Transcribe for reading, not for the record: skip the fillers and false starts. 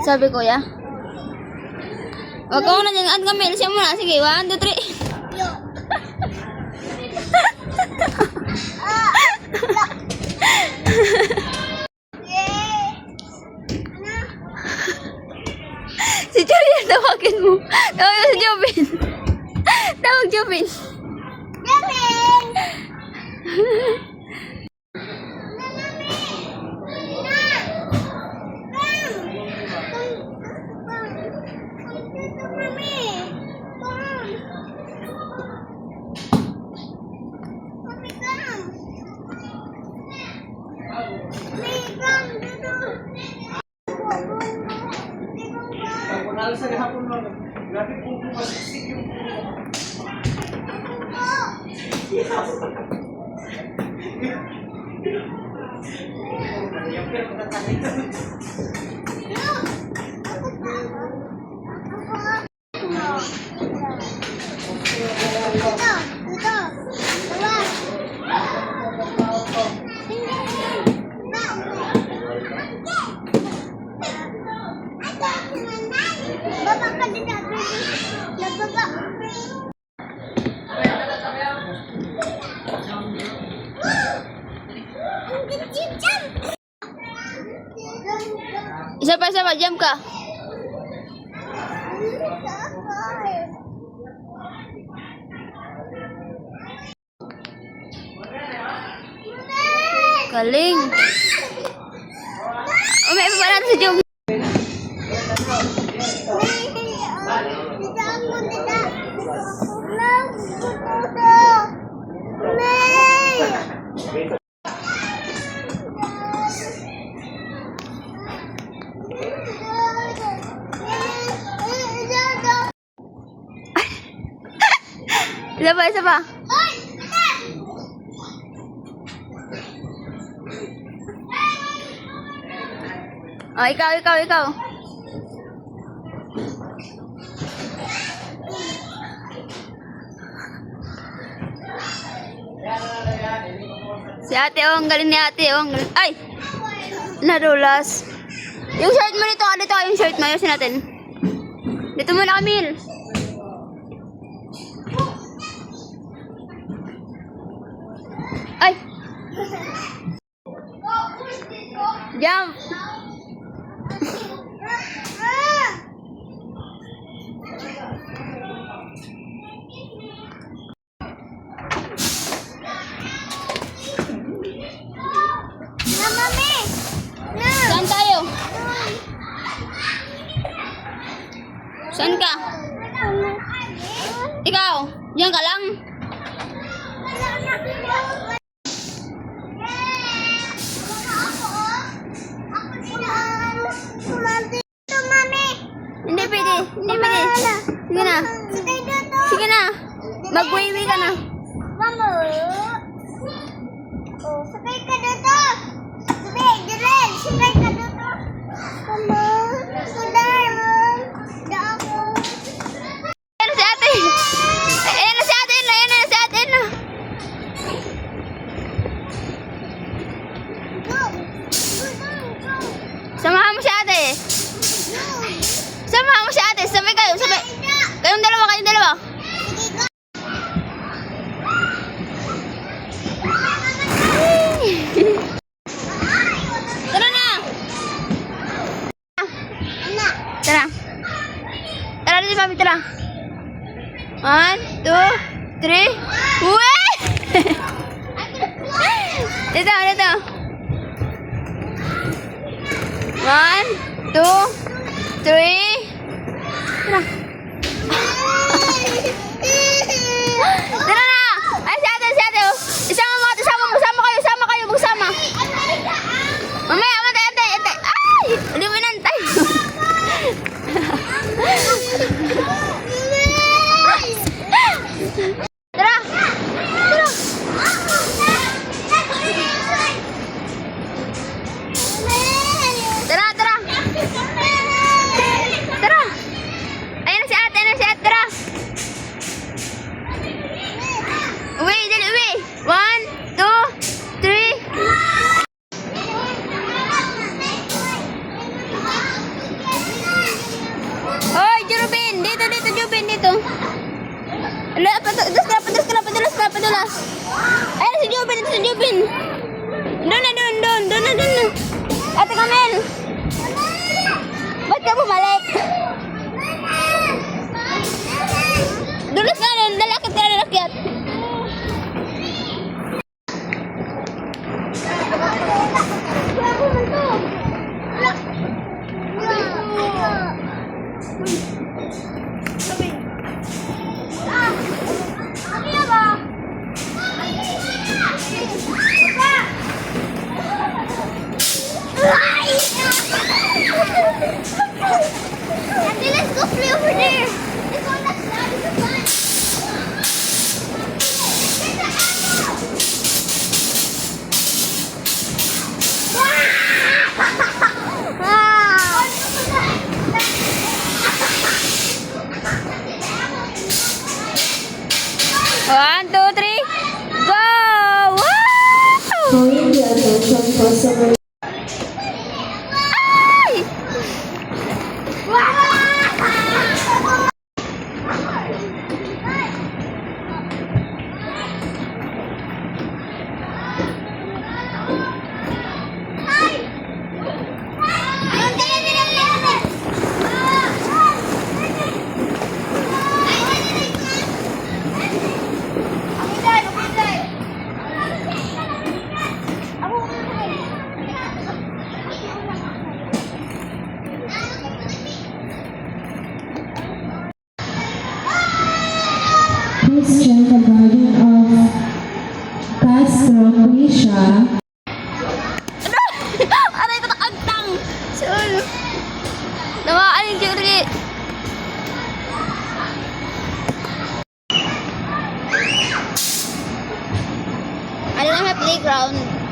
Sabi kuya. Wag ka muna dyan. At kami. Siya muna. Sige. 1, 2, 3. Si Julian, tawagin mo. Tawagin mo si Jobin. Tawag Jobin. Jobin! Sa gahapon lang. Grabe po masiksik yung Isa pa, jam ka. Galing. May pa natin si Jom. Isa pa. Oh, ikaw. Si ate, oh, ang galing ni ate, oh. Ay! Nadulas. Yung shirt mo dito, yung shirt mo, ayusin natin. Dito muna, Camille. Ay! Jump! Saan tayo? Saan ka? Ikaw? Diyan ka lang? Hindi pwede. Sige na. Mag-wiwi ka na. Mama. Oh, sakay ka dito. Sakay ka dito. Mama. Sudar. Da ako. Ayan na si ate. Ayan na si ate. Go. Samahan mo si ate. Sabay kayo. Kayong dalawa. Tara na. Tara din mami, tara. 1, 2, 3. Uwe! Dito. 1, 2, 3. Tara. Tara na! Ay, si ate. Isama kayo. Magsama. Mamaya, antay. Ay! Hindi mo inantay. Tara! Tara! Tara! si Jubin. Doon na. Ate Kamel. Ba't ka bumalik? Dulas ka rin. Lalakit ka na lakyat. Auntie, let's go play over there. Let's go next to the fun. One, two, three, go! Woo! Calling the attention customer. Ay! Please check the body of Castro Quisha. Aray ko nakagtang! Saan? Namaan yung jury. Ano na may playground?